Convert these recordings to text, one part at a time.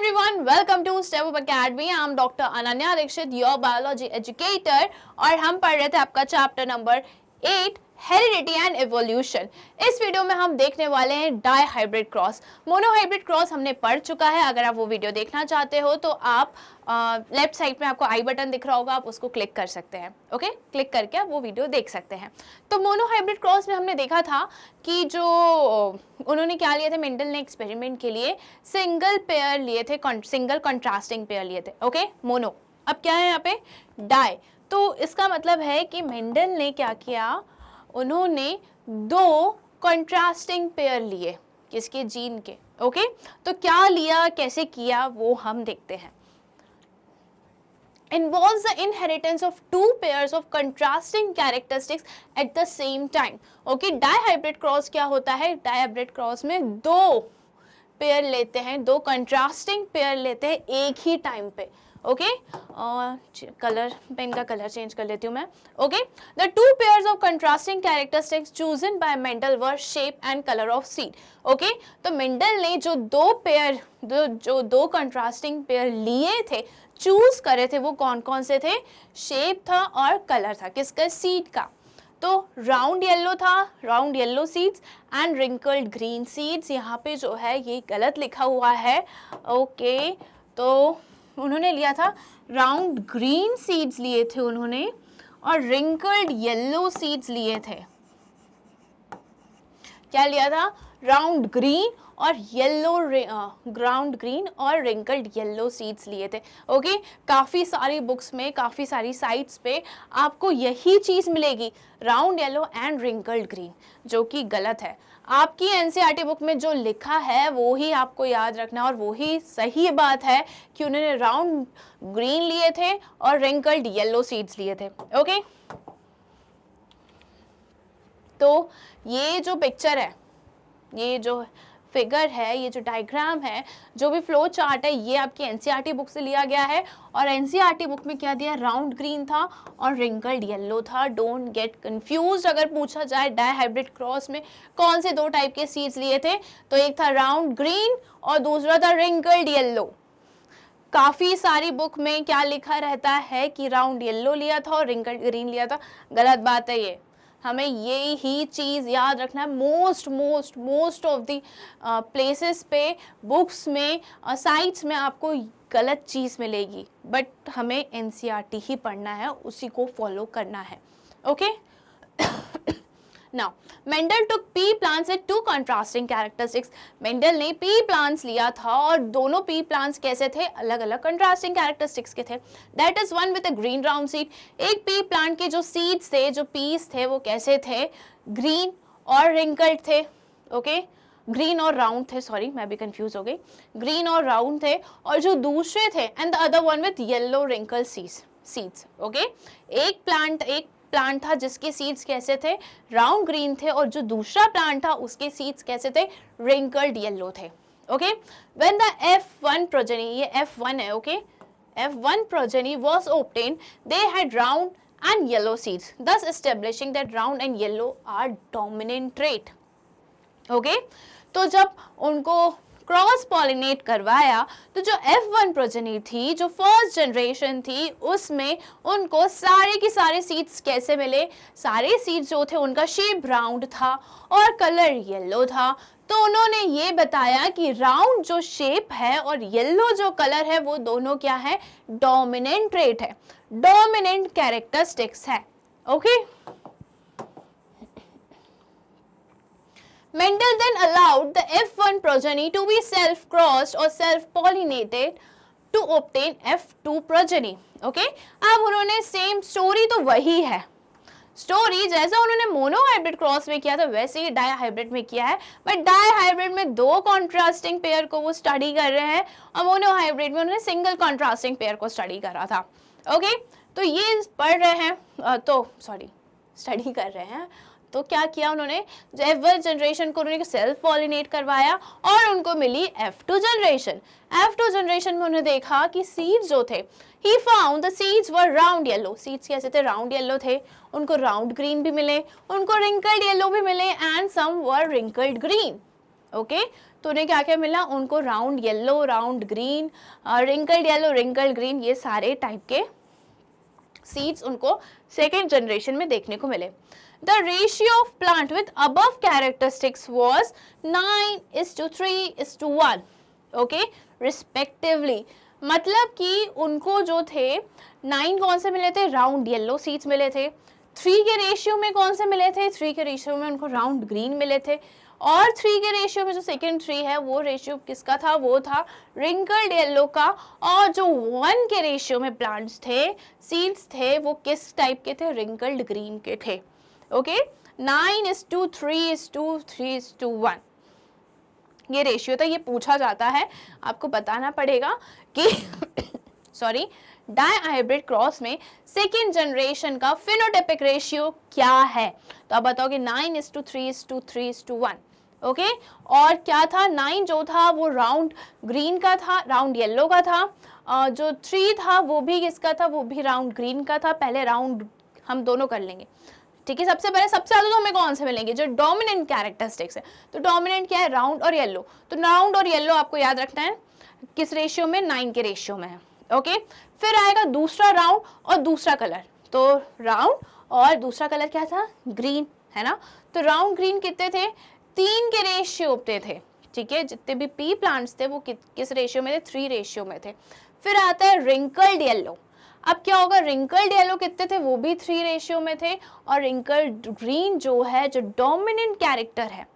everyone, welcome to Step Up Academy. I am Dr. Ananya Dixit, your biology educator और हम पढ़ रहे थे आपका chapter number 8 heredity and evolution. इस वीडियो में हम देखने वाले हैं dihybrid cross. Monohybrid cross हमने पढ़ चुका है। अगर आप वो वीडियो देखना चाहते हो तो आप लेफ्ट साइड में आपको आई बटन दिख रहा होगा, आप उसको क्लिक कर सकते हैं। ओके, क्लिक करके आप वो वीडियो देख सकते हैं। तो मोनो हाइब्रिड क्रॉस में हमने देखा था कि जो उन्होंने क्या लिए थे, मेंडल ने एक्सपेरिमेंट के लिए सिंगल पेयर लिए थे, सिंगल कंट्रास्टिंग पेयर लिए थे। Okay, mono. अब क्या है यहाँ पे डाई, तो इसका मतलब है कि मेंडल ने क्या किया, उन्होंने दो कंट्रास्टिंग पेयर लिए किसके, जीन के। ओके, तो क्या लिया, कैसे किया, वो हम देखते हैं। Involves the inheritance of two pairs of contrasting characteristics at the same time. Okay, dihybrid cross क्या होता है, dihybrid cross में दो पेयर लेते हैं, दो कंट्रास्टिंग पेयर लेते हैं एक ही टाइम पे। ओके, कलर, पेन का कलर चेंज कर लेती हूँ मैं। Okay, the two pairs of contrasting characteristics chosen bye Mendel were shape and colour of seed. Okay, तो मेंडल ने जो दो कंट्रास्टिंग पेयर लिए थे, चूज करे थे, वो कौन कौन से थे, शेप था और कलर था, किसका, सीड का। तो राउंड येलो था, round yellow seeds and wrinkled green seeds. यहाँ पे जो है ये गलत लिखा हुआ है। ओके, तो उन्होंने लिया था राउंड ग्रीन सीड्स लिए थे उन्होंने, और रिंकल्ड येलो सीड्स लिए थे। क्या लिया था, राउंड ग्रीन और येलो, ग्राउंड ग्रीन और रिंकल्ड येलो सीड्स लिए थे। ओके, काफ़ी सारी बुक्स में, काफ़ी सारी साइट्स पे आपको यही चीज़ मिलेगी, round yellow and wrinkled green, जो कि गलत है। आपकी एनसीईआरटी बुक में जो लिखा है वो ही आपको याद रखना, और वो ही सही बात है कि उन्होंने राउंड ग्रीन लिए थे और रिंकल्ड येलो सीड्स लिए थे। ओके, तो ये जो पिक्चर है, ये जो फिगर है, ये जो डायग्राम है, जो भी फ्लो चार्ट है, ये आपकी एनसीईआरटी बुक से लिया गया है। और एनसीईआरटी बुक में क्या दिया, राउंड ग्रीन था और रिंकल्ड येलो था। Don't get confused. अगर पूछा जाए डाई हाइब्रिड क्रॉस में कौन से दो टाइप के सीड्स लिए थे, तो एक था राउंड ग्रीन और दूसरा था रिंकल्ड येलो। काफ़ी सारी बुक में क्या लिखा रहता है कि राउंड येलो लिया था और रिंकल्ड ग्रीन लिया था। गलत बात है ये, हमें ये ही चीज़ याद रखना है। मोस्ट ऑफ द प्लेसेस पे, बुक्स में, साइट्स में आपको गलत चीज़ मिलेगी, बट हमें एनसीईआरटी ही पढ़ना है, उसी को फॉलो करना है। Okay, Now, Mendel took pea plants with two contrasting characteristics. Mendel ने pea plants लिया था और दोनों pea plants कैसे थे, अलग अलग contrasting characteristics के थे। That is one with a green round seed. एक pea plant के जो seeds थे, जो peas थे, वो कैसे थे, green और wrinkled थे। ओके, ग्रीन और राउंड थे, सॉरी मैं भी कंफ्यूज हो गई, ग्रीन और राउंड थे। और जो दूसरे थे, and the other one with yellow wrinkle seeds. Okay, एक प्लांट था जिसके सीड्स कैसे थे, राउंड ग्रीन थे, और जो दूसरा प्लांट था उसके सीड्स कैसे थे, रिंकल्ड येलो थे। Okay, when the F1 progeny, ये F1 है, okay, F1 progeny was obtained, they had round and yellow seeds, thus establishing that round and yellow are dominant trait. Okay, तो जब उनको क्रॉस पॉलिनेट करवाया तो जो F1 progeny थी, जो फर्स्ट जनरेशन थी, उसमें उनको सारे की सारे सीड्स कैसे मिले, सारे सीड्स जो थे उनका शेप राउंड था और कलर येलो था। तो उन्होंने ये बताया कि राउंड जो शेप है और येलो जो कलर है, वो दोनों क्या है, डोमिनेंट ट्रेट है, डोमिनेंट कैरेक्टरिस्टिक्स है। Okay, Mendel then allowed the F1 progeny to be self-crossed or self-pollinated to obtain F2 progeny. Okay? अब उन्होंने सेम स्टोरी तो वही है, स्टोरी जैसा उन्होंने मोनो हाइब्रिड क्रॉस में किया था वैसे ही डाई हाइब्रिड में किया है, बट डाई हाइब्रिड में दो कॉन्ट्रास्टिंग पेयर को वो स्टडी कर रहे हैं और मोनो हाइब्रिड में उन्होंने सिंगल कॉन्ट्रास्टिंग पेयर को स्टडी करा था। ओके, तो ये पढ़ रहे हैं, स्टडी कर रहे हैं। तो क्या किया उन्होंने, जो F1 जनरेशन को उन्होंने सेल्फ पॉलिनेट करवाया और उनको मिली F2 जनरेशन। F2 जनरेशन में उन्होंने देखा कि सीड्स जो थे, he found the seeds were round yellow. Seeds कैसे थे, राउंड येलो थे, उनको राउंड ग्रीन भी मिले, उनको रिंकल्ड येलो भी मिले, and some were wrinkled green. Okay तो उन्हें क्या क्या मिला, उनको round yellow, round green, wrinkled yellow, wrinkled green, ये सारे टाइप के सीड्स उनको सेकेंड जनरेशन में देखने को मिले. The ratio of plant with above characteristics was 9:3:1, okay, respectively. मतलब कि उनको जो थे 9 कौन से मिले थे, राउंड येलो सीड्स मिले थे. 3 के रेशियो में कौन से मिले थे, 3 के रेशियो में उनको राउंड ग्रीन मिले थे. और 3 के रेशियो में जो सेकेंड 3 है वो रेशियो किसका था, वो था रिंकल्ड येलो का. और जो 1 के रेशियो में प्लांट्स थे, सीड्स थे, वो किस टाइप के थे, रिंकल्ड ग्रीन के थे. ओके 9:3:3:1 ये रेशियो था. ये पूछा जाता है, आपको बताना पड़ेगा कि सॉरी डाई क्रॉस में सेकेंड जनरेशन का फिनोटाइपिक रेशियो क्या है. तो आप बताओगे 9:3:3:1. ओके और क्या था, 9 जो था वो राउंड ग्रीन का था, राउंड येलो का था. जो 3 था वो भी किसका था, वो भी राउंड ग्रीन का था. पहले राउंड हम दोनों कर लेंगे, ठीक है. सबसे पहले सबसे ज्यादा तो हमें कौन से मिलेंगे, जो डोमिनेंट कैरेक्टरिस्टिक्स है. तो डोमिनेंट क्या है, राउंड और येलो. तो राउंड और येलो आपको याद रखना है किस रेशियो में, 9 के रेशियो में है. ओके फिर आएगा दूसरा राउंड और दूसरा कलर. तो राउंड और दूसरा कलर क्या था, ग्रीन, है ना. तो राउंड ग्रीन कितने थे, 3 के रेशियो पे थे. ठीक है जितने भी पी प्लांट्स थे वो किस रेशियो में थे, 3 रेशियो में थे. फिर आता है रिंकल्ड येलो. अब क्या होगा, रिंकल्ड येलो कितने थे, वो भी 3 रेशियो में थे. और रिंकल्ड ग्रीन जो है, जो डोमिनेंट कैरेक्टर है,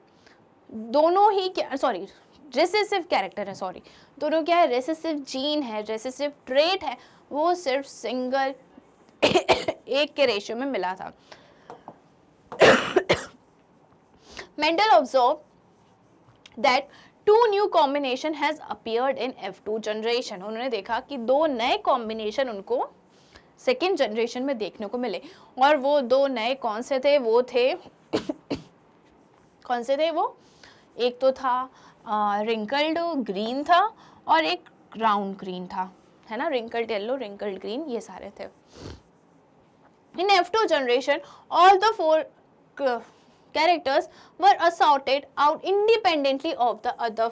दोनों ही सॉरी रिसेसिव कैरेक्टर है, सॉरी दोनों क्या है, रेसेसिव जीन है, रेसेसिव ट्रेट है, वो सिर्फ सिंगल 1 के रेशियो में मिला था. Mendel observed that 2 new combination has appeared in F2 generation. उन्होंने देखा कि 2 नए कॉम्बिनेशन उनको सेकेंड जनरेशन में देखने को मिले. और वो 2 नए कौन से थे, वो थे कौन से थे वो, एक तो था रिंकल्ड ग्रीन था और एक राउंड ग्रीन था, है ना. रिंकल्ड येलो, रिंकल्ड ग्रीन, ये सारे थे. इन F2 generation all the 4 characters were assorted out independently of the other.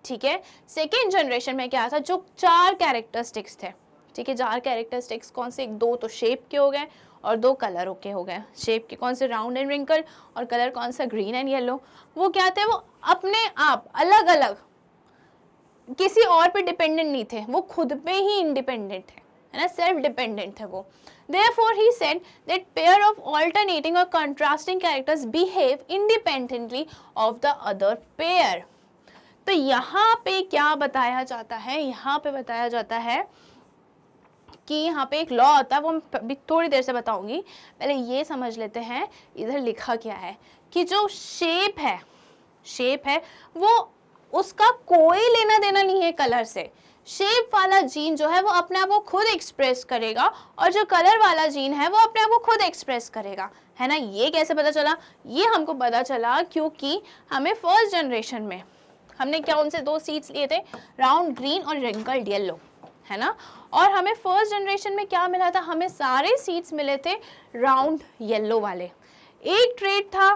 ठीक है सेकेंड जनरेशन में क्या था, जो 4 कैरेक्टरिस्टिक्स थे. ठीक है 4 कैरेक्टरिस्टिक्स कौन से, 2 तो शेप के हो गए और 2 कलर के हो गए. शेप के कौन से, राउंड एंड रिंकल, और कलर कौन सा, ग्रीन एंड येलो. वो क्या थे, वो अपने आप अलग अलग किसी और पे डिपेंडेंट नहीं थे, वो खुद पे ही इंडिपेंडेंट है ना, सेल्फ डिपेंडेंट थे वो. Therefore, he said that pair of alternating or contrasting characters behave independently of the other pair. तो यहाँ पे क्या बताया जाता है, यहाँ पे बताया जाता है कि यहाँ पे एक लॉ होता है, वो मैं अभी थोड़ी देर से बताऊंगी. पहले ये समझ लेते हैं इधर लिखा क्या है, कि जो शेप है वो उसका कोई लेना देना नहीं है कलर से. शेप वाला जीन जो है वो अपने आप को खुद एक्सप्रेस करेगा, और जो कलर वाला जीन है वो अपने आप को खुद एक्सप्रेस करेगा, है ना. ये कैसे पता चला, ये हमको पता चला क्योंकि हमें फर्स्ट जनरेशन में हमने क्या उनसे 2 सीड्स लिए थे, राउंड ग्रीन और रिंकल्ड येलो, है ना. और हमें फर्स्ट जनरेशन में क्या मिला था, हमें सारे सीड्स मिले थे राउंड येलो वाले. एक ट्रेट था,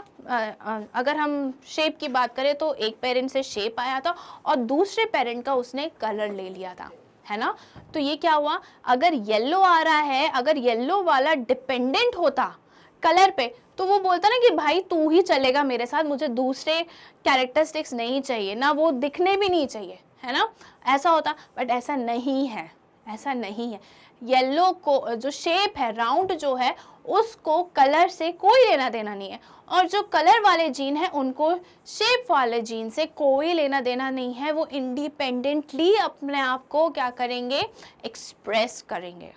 अगर हम शेप की बात करें तो एक पेरेंट से शेप आया था और दूसरे पेरेंट का उसने कलर ले लिया था, है ना. तो ये क्या हुआ, अगर येलो आ रहा है, अगर येलो वाला डिपेंडेंट होता कलर पे, तो वो बोलता ना कि भाई तू ही चलेगा मेरे साथ, मुझे दूसरे कैरेक्टरिस्टिक्स नहीं चाहिए, ना वो दिखने भी नहीं चाहिए, है ना. ऐसा होता, बट ऐसा नहीं है, ऐसा नहीं है. येलो को जो शेप है, राउंड जो है, उसको कलर से कोई लेना देना नहीं है, और जो कलर वाले जीन है उनको शेप वाले जीन से कोई लेना देना नहीं है. वो इंडिपेंडेंटली अपने आप को क्या करेंगे, एक्सप्रेस करेंगे.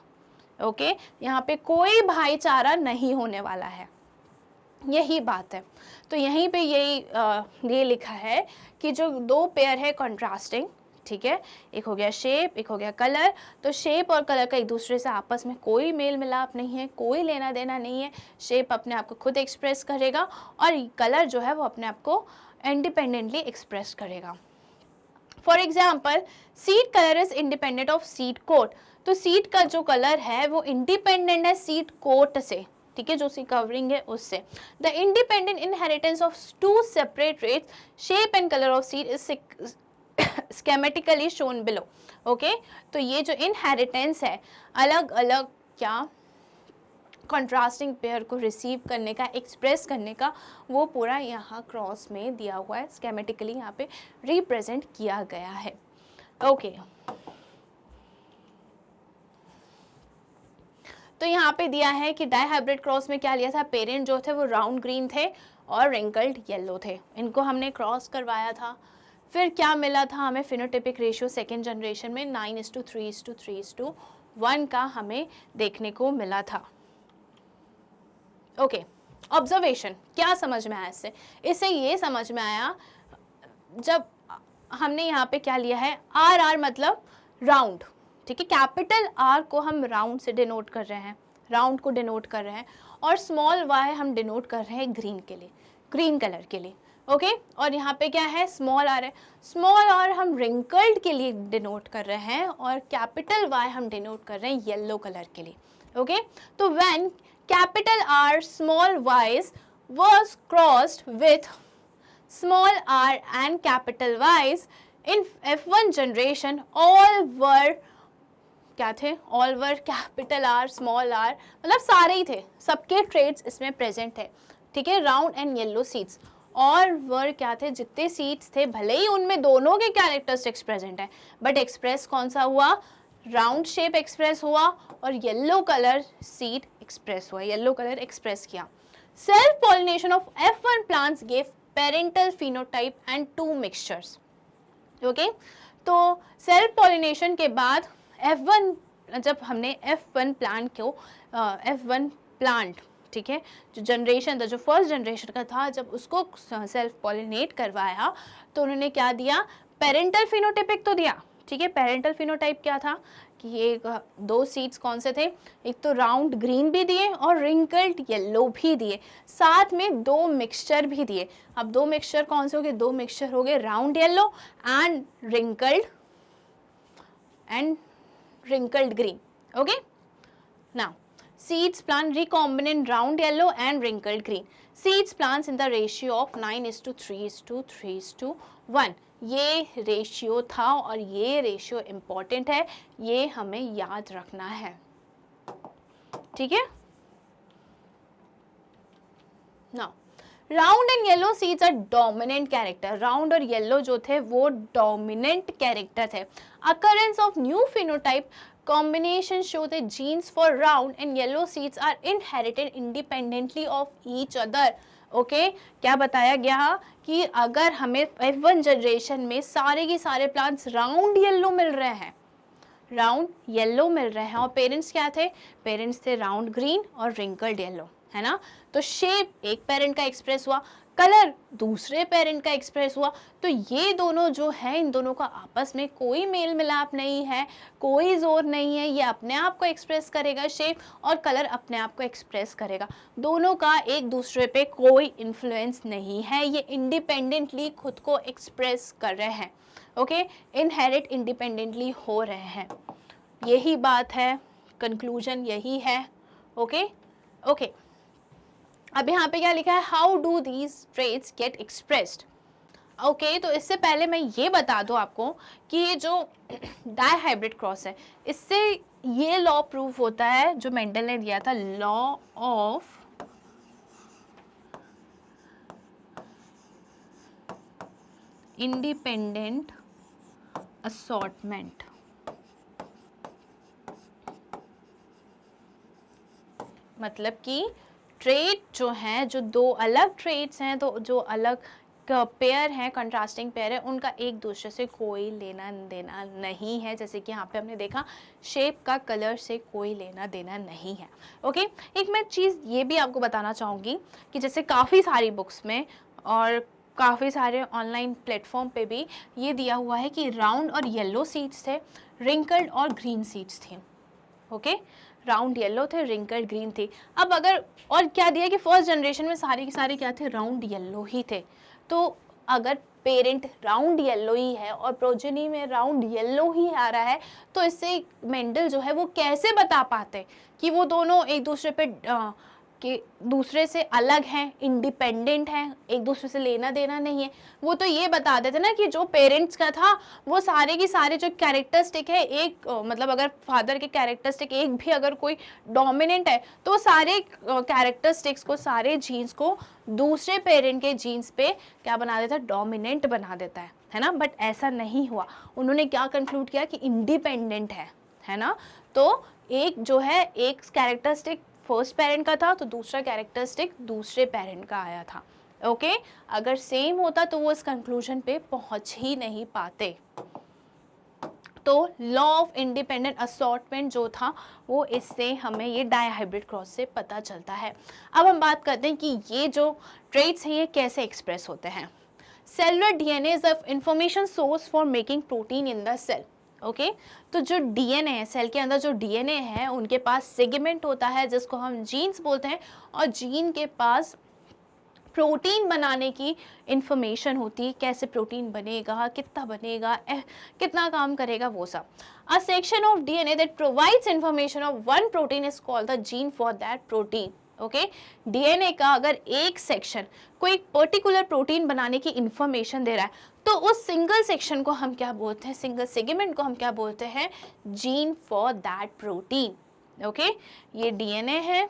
ओके यहाँ पे कोई भाईचारा नहीं होने वाला है, यही बात है. तो यहीं पे ये लिखा है कि जो 2 पेयर है कॉन्ट्रास्टिंग, ठीक है, एक हो गया शेप, एक हो गया कलर. तो शेप और कलर का एक दूसरे से आपस में कोई मेल मिलाप नहीं है, कोई लेना देना नहीं है. शेप अपने आप को खुद एक्सप्रेस करेगा और कलर जो है वो अपने आप को इंडिपेंडेंटली एक्सप्रेस करेगा. For example seed colour is independent of seed coat. तो सीड का जो कलर है वो इंडिपेंडेंट है सीड कोट से. ठीक है, जो उसकी कवरिंग है उससे। The independent inheritance of two separate traits, shape and colour of seed is schematically shown below. Okay, तो ये जो इनहेरिटेंस है अलग अलग क्या कंट्रास्टिंग पेयर को रिसीव करने का, एक्सप्रेस करने का, वो पूरा यहाँ क्रॉस में दिया हुआ है, स्केमेटिकली यहाँ पे रिप्रेजेंट किया गया है। ओके तो यहाँ पे दिया है कि डाइहाइब्रिड क्रॉस में क्या लिया था, पेरेंट जो थे वो राउंड ग्रीन थे और रिंकल्ड येलो थे, इनको हमने क्रॉस करवाया था। फिर क्या मिला था हमें, फिनोटिपिक रेशियो सेकेंड जनरेशन में 9:3:3:1 का हमें देखने को मिला था। ओके, ऑब्जर्वेशन क्या समझ में आया इससे, इससे ये समझ में आया जब हमने यहाँ पे क्या लिया है, आर मतलब राउंड, ठीक है, कैपिटल आर को हम राउंड से डिनोट कर रहे हैं, राउंड को डिनोट कर रहे हैं, और स्मॉल वाई हम डिनोट कर रहे हैं ग्रीन के लिए, ग्रीन कलर के लिए। ओके और यहाँ पे क्या है, स्मॉल आर है, स्मॉल आर हम रिंकल्ड के लिए डिनोट कर रहे हैं, और कैपिटल वाई हम डिनोट कर रहे हैं येलो कलर के लिए। ओके तो when capital R small y's was crossed with small r and capital Y's in F1 generation, all were क्या थे, all were capital R small r, मतलब सारे ही थे, सबके ट्रेड्स इसमें प्रेजेंट है, ठीक है, राउंड एंड येलो सीड्स। और वर क्या थे, जितने सीड्स थे भले ही उनमें दोनों के कैरेक्टरिस्टिक्स प्रेजेंट है, बट एक्सप्रेस कौन सा हुआ, राउंड शेप एक्सप्रेस हुआ और येलो कलर सीड एक्सप्रेस हुआ, येलो कलर एक्सप्रेस किया। Self pollination of F1 plants give parental phenotype and 2 mixtures. Okay तो सेल्फ पॉलिनेशन के बाद F1, जब हमने F1 प्लांट को F1 प्लांट, ठीक है, जो जनरेशन था, जो फर्स्ट जनरेशन का था, जब उसको सेल्फ पॉलिनेट करवाया तो उन्होंने क्या दिया, पेरेंटल फिनोटाइपिक तो दिया, ठीक है। पेरेंटल फिनोटाइप क्या था कि ये 2 सीड्स कौन से थे, एक तो राउंड ग्रीन भी दिए और रिंकल्ड येलो भी दिए, साथ में 2 मिक्सचर भी दिए। अब 2 मिक्सचर कौन से हो गए, 2 मिक्सचर हो गए round yellow and wrinkled green. Okay now seeds plant recombinant round yellow and wrinkled green. Seeds plants in the ratio of 9:3:3:1. ये रेशियो था और ये रेशियो इम्पॉर्टेंट है, ये हमें याद रखना है, ठीक है। Now round and yellow seeds are dominant character, round और येलो जो थे वो डोमिनेंट कैरेक्टर थे। Occurrence of new phenotype combination show the genes for round and yellow seeds are inherited independently of each other. Okay क्या बताया गया कि अगर हमें F1 जनरेशन में सारे के सारे प्लांट्स राउंड येलो मिल रहे हैं, राउंड येलो मिल रहे हैं, और पेरेंट्स क्या थे, पेरेंट्स थे राउंड ग्रीन और रिंकल्ड येलो, है ना। तो शेप एक पेरेंट का एक्सप्रेस हुआ, कलर दूसरे पेरेंट का एक्सप्रेस हुआ, तो ये दोनों जो है, इन दोनों का आपस में कोई मेल मिलाप नहीं है, कोई जोर नहीं है, ये अपने आप को एक्सप्रेस करेगा शेप, और कलर अपने आप को एक्सप्रेस करेगा, दोनों का एक दूसरे पे कोई इन्फ्लुएंस नहीं है, ये इंडिपेंडेंटली खुद को एक्सप्रेस कर रहे हैं। ओके इनहेरिट इंडिपेंडेंटली हो रहे हैं, यही बात है, कंक्लूजन यही है। ओके ओके अब यहाँ पे क्या लिखा है, how do these traits get expressed. Okay तो इससे पहले मैं ये बता दूँ आपको कि ये जो डाइहाइब्रिड क्रॉस है, इससे ये लॉ प्रूफ होता है जो मेंडल ने दिया था, लॉ ऑफ इंडिपेंडेंट असॉर्टमेंट। मतलब कि ट्रेट जो हैं, जो 2 अलग ट्रेट्स हैं, तो जो अलग पेयर हैं, कंट्रास्टिंग पेयर है, उनका एक दूसरे से कोई लेना देना नहीं है। जैसे कि यहाँ पे हमने देखा शेप का कलर से कोई लेना देना नहीं है। ओके एक मैं चीज़ ये भी आपको बताना चाहूँगी कि जैसे काफ़ी सारी बुक्स में और काफ़ी सारे ऑनलाइन प्लेटफॉर्म पे भी ये दिया हुआ है कि राउंड और येलो सीड्स थे, रिंकल्ड और ग्रीन सीड्स थी। ओके राउंड येलो थे, रिंकल्ड ग्रीन थी। अब अगर और क्या दिया कि फर्स्ट जनरेशन में सारे के सारे क्या थे, राउंड येलो ही थे। तो अगर पेरेंट राउंड येलो ही है और प्रोजेनी में राउंड येलो ही आ रहा है, तो इससे मेंडल जो है वो कैसे बता पाते कि वो दोनों एक दूसरे पे कि दूसरे से अलग हैं, इंडिपेंडेंट हैं, एक दूसरे से लेना देना नहीं है। वो तो ये बता देते ना कि जो पेरेंट्स का था वो सारे की सारे जो कैरेक्टरिस्टिक है, एक मतलब अगर फादर के कैरेक्टरिस्टिक एक भी अगर कोई डोमिनेंट है तो वो सारे कैरेक्टरिस्टिक्स को, सारे जीन्स को दूसरे पेरेंट के जीन्स पे क्या बना देता है, डोमिनेंट बना देता है ना। बट ऐसा नहीं हुआ, उन्होंने क्या कंक्लूड किया कि इंडिपेंडेंट है ना। तो एक जो है एक कैरेक्टरिस्टिक फर्स्ट पेरेंट का था तो दूसरा कैरेक्टरिस्टिक दूसरे पेरेंट का आया था। ओके, अगर सेम होता तो वो इस कंक्लूजन पे पहुंच ही नहीं पाते। तो लॉ ऑफ इंडिपेंडेंट असॉर्टमेंट जो था वो इससे हमें ये डायहाइब्रिड क्रॉस से पता चलता है। अब हम बात करते हैं कि ये जो ट्रेट्स हैं ये कैसे एक्सप्रेस होते हैं। Cellular DNA is the information source for making protein in the cell. Okay, तो जो डीएनए है, सेल के अंदर जो डीएनए है उनके पास सेगमेंट होता है जिसको हम जीन्स बोलते हैं, और जीन के पास प्रोटीन बनाने की इंफॉर्मेशन होती है, कैसे प्रोटीन बनेगा, कितना बनेगा, कितना काम करेगा, वो सब। A section of DNA that provides information of one protein is called the gene for that protein. Okay, DNA का अगर एक सेक्शन कोई पर्टिकुलर प्रोटीन बनाने की इंफॉर्मेशन दे रहा है तो उस सिंगल सेक्शन को हम क्या बोलते हैं, सिंगल सेगमेंट को हम क्या बोलते हैं, gene for that protein. Okay, ये डीएनए है,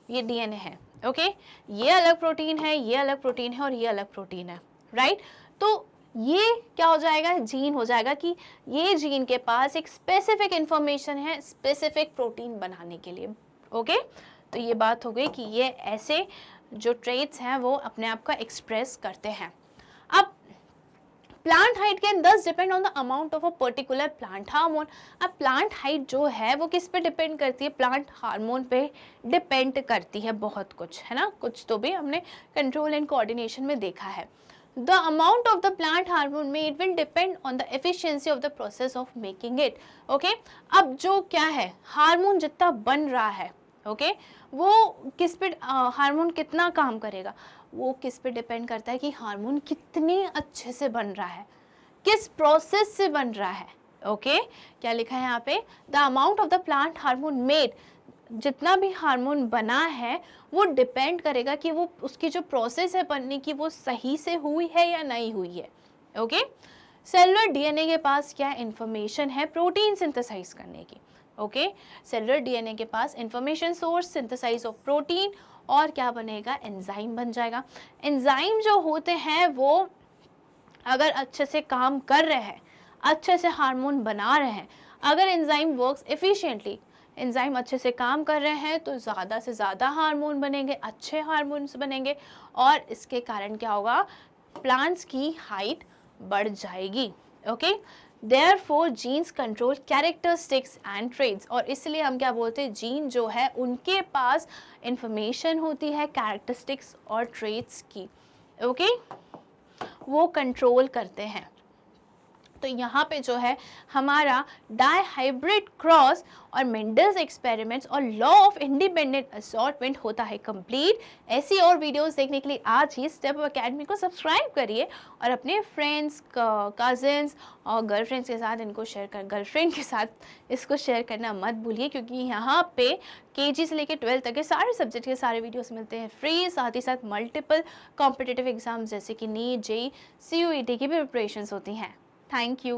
ये डीएनए है। ओके, ये अलग प्रोटीन है, ये अलग प्रोटीन है, और ये अलग प्रोटीन है, राइट। तो ये क्या हो जाएगा, जीन हो जाएगा कि ये जीन के पास एक स्पेसिफिक इंफॉर्मेशन है स्पेसिफिक प्रोटीन बनाने के लिए। ओके, तो ये बात हो गई कि ये ऐसे जो ट्रेट्स हैं वो अपने आप का एक्सप्रेस करते हैं। अब प्लांट हाइट कैन दस depend on the amount of a particular plant hormone. अब प्लांट हाइट जो है वो किस पे डिपेंड करती है, प्लांट हार्मोन पे डिपेंड करती है बहुत कुछ, है ना। कुछ तो भी हमने कंट्रोल एंड कोऑर्डिनेशन में देखा है। The amount of the plant hormone में it will depend on the efficiency of the process of making it. Okay, अब जो क्या है, हार्मोन जितना बन रहा है, ओके, वो किस पे, हार्मोन कितना काम करेगा, वो किस पे डिपेंड करता है कि हार्मोन कितने अच्छे से बन रहा है, किस प्रोसेस से बन रहा है। ओके, क्या लिखा है यहाँ पे, the amount of the plant hormone made, जितना भी हार्मोन बना है वो डिपेंड करेगा कि वो उसकी जो प्रोसेस है बनने की वो सही से हुई है या नहीं हुई है। ओके, सेलुलर डीएनए के पास क्या इंफॉर्मेशन है, प्रोटीन सिंथेसाइज करने की। ओके, सेलुलर डीएनए के पास information source, synthesize of protein, और क्या बनेगा, एंजाइम बन जाएगा। एंजाइम जो होते हैं वो अगर अच्छे से काम कर रहे हैं, अच्छे से हार्मोन बना रहे हैं, अगर एंजाइम वर्क्स एफिशिएंटली, एंजाइम अच्छे से काम कर रहे हैं तो ज़्यादा से ज़्यादा हार्मोन बनेंगे, अच्छे हार्मोन्स बनेंगे, और इसके कारण क्या होगा, प्लांट्स की हाइट बढ़ जाएगी। Okay, Therefore genes control characteristics and traits, और इसलिए हम क्या बोलते हैं, जीन जो है उनके पास इंफॉर्मेशन होती है कैरेक्टरिस्टिक्स और ट्रेट्स की। ओके, वो कंट्रोल करते हैं। तो यहाँ पे जो है हमारा डायहाइब्रिड क्रॉस और मेंडल्स एक्सपेरिमेंट्स और लॉ ऑफ इंडिपेंडेंट असॉर्टमेंट होता है कंप्लीट। ऐसी और वीडियोस देखने के लिए आज ही स्टेप अप अकेडमी को सब्सक्राइब करिए और अपने फ्रेंड्स, कजिन्स और गर्लफ्रेंड्स के साथ इनको शेयर कर, गर्लफ्रेंड के साथ इसको शेयर करना मत भूलिए, क्योंकि यहाँ पे केजी से लेकर 12 तक के सारे सब्जेक्ट के सारे वीडियोस मिलते हैं फ्री। साथ ही साथ मल्टीपल कॉम्पिटिटिव एग्जाम्स जैसे कि नीट, जेईई, CUET की भी प्रिपरेशंस होती हैं। Thank you.